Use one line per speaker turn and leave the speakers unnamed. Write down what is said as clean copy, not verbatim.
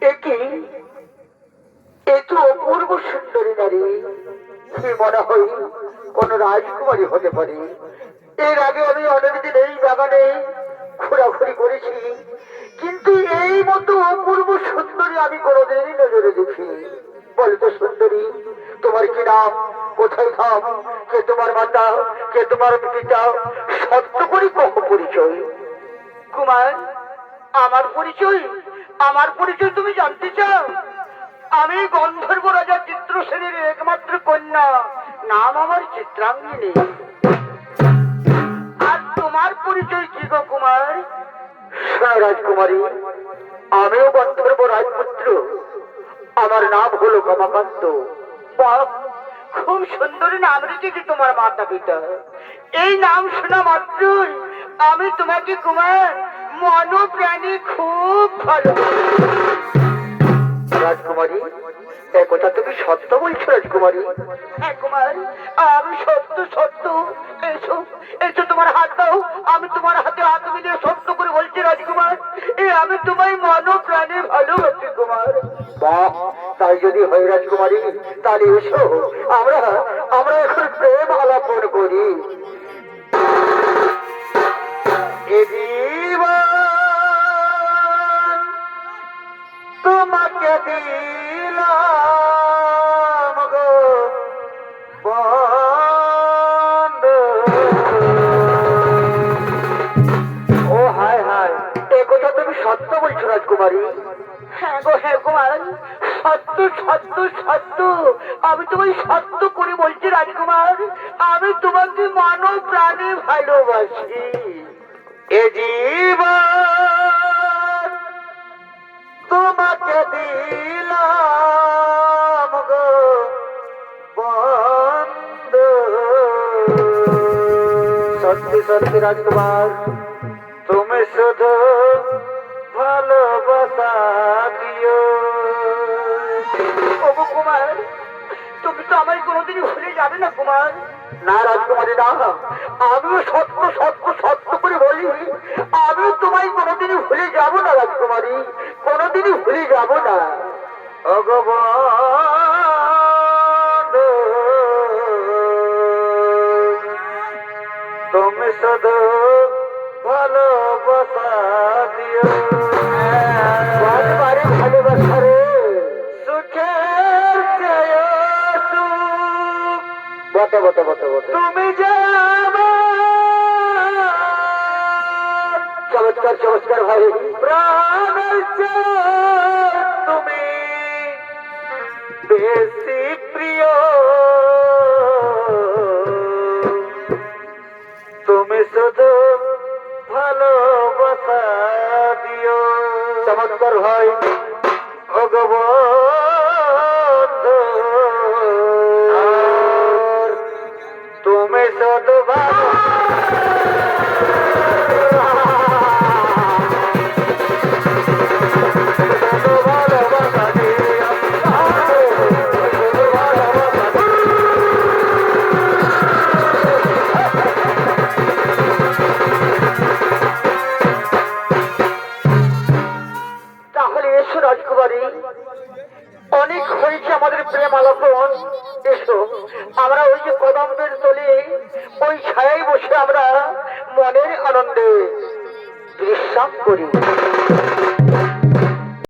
একে এত অপূর্ব সুন্দরী নারী, সে মনে হয় কোন রাজকুমারী হতে পারে। এর আগে আমি অনেকদিন এই বাগানে ঘোরাঘুরি করেছি, কিন্তু এই মতো অপূর্ব সুন্দরী আমি কোনোদিনই নজরে দেখি। বলতো সুন্দরী, তোমার কি নাম, কোথায় থাম, কে তোমার মাতা, কে তোমার পিতা, সত্য করে কহ পরিচয়। কুমার, আমার পরিচয়, আমার পরিচয় তুমি জানতে চাও? আমি গন্ধর্ব রাজা চিত্রসেনের একমাত্র কন্যা, নাম আমার চিত্রাঙ্গিনী। আর তোমার পরিচয় কি গো কুমার? রাজকুমারী, আমিও গন্ধর্ব রাজপুত্র, আমার নাম হলো কমাকান্ত। বাহ, খুব সুন্দর নাম রেখেছি তোমার মাতা পিতা। এই নাম শোনা মাত্রই আমি তোমাকে কুমার মন প্রাণী খুব ভালো। রাজকুমারী, একথা তুমি সত্য বলছো রাজকুমারী? হ্যাঁ কুমার, আমি সত্য সত্য। এসো এসো, তোমার হাত দাও, আমি তোমার হাতে হাত মিলিয়ে সত্য করে বলছি রাজকুমার, আমি তোমায় মন প্রাণে ভালোবাসি কুমার। বাহ, তাই যদি হয় রাজকুমারী, তাহলে এসো, আমরা আমরা এখন প্রেম আলাপন করি। তোমাকে দিলাম গো বন্ধু। ও হায় হায়, এ কথা তুমি সত্য বলছো রাজকুমারী? হ্যাঁ গো হ্যাঁ কুমার, সত্য সত্য সত্য, আমি তোমায় সত্য করে বলছি রাজকুমার, আমি তোমাকে মানব প্রাণে ভালোবাসি। এ জীবন তোমাকে দিলাম গো বন্ধু। সত্যি সত্যি রাজকুমার, তুমি শুধু ভালোবাসা দিও। ওগো কুমার, তুমি তো আমায় কোনোদিনই ভুলে যাবে না কুমার? না রাজকুমারী না, আমিও সত্য সত্য সত্য করে বলি, আমিও তোমায় কোনোদিনই ভুলে যাব না রাজকুমারী, কোনোদিনই ভুলে যাব না। ওগো বন্ধু, তুমি শুধু ভালোবাসা দিও। বারে ভালোবাসা রে, সুখের চেয়ে সুখ, বটে বটে বটে বটে, তুমি যে আমার চমৎকার চমৎকার ভাই, প্রাণের চেয়ে তুমি বেশি প্রিয়। তুমি শুধু ভালোবাসা দিও। চমৎকার ভাই, ওগো বন্ধু, তুমি শুধু ভালোবাসা দিও। রাজকুমারী, অনেক হয়েছে আমাদের প্রেম আলাপন, এসো আমরা ওই যে কদম্বের তলে ওই ছায়ায় বসে আমরা মনের আনন্দে বিশ্রাম করি।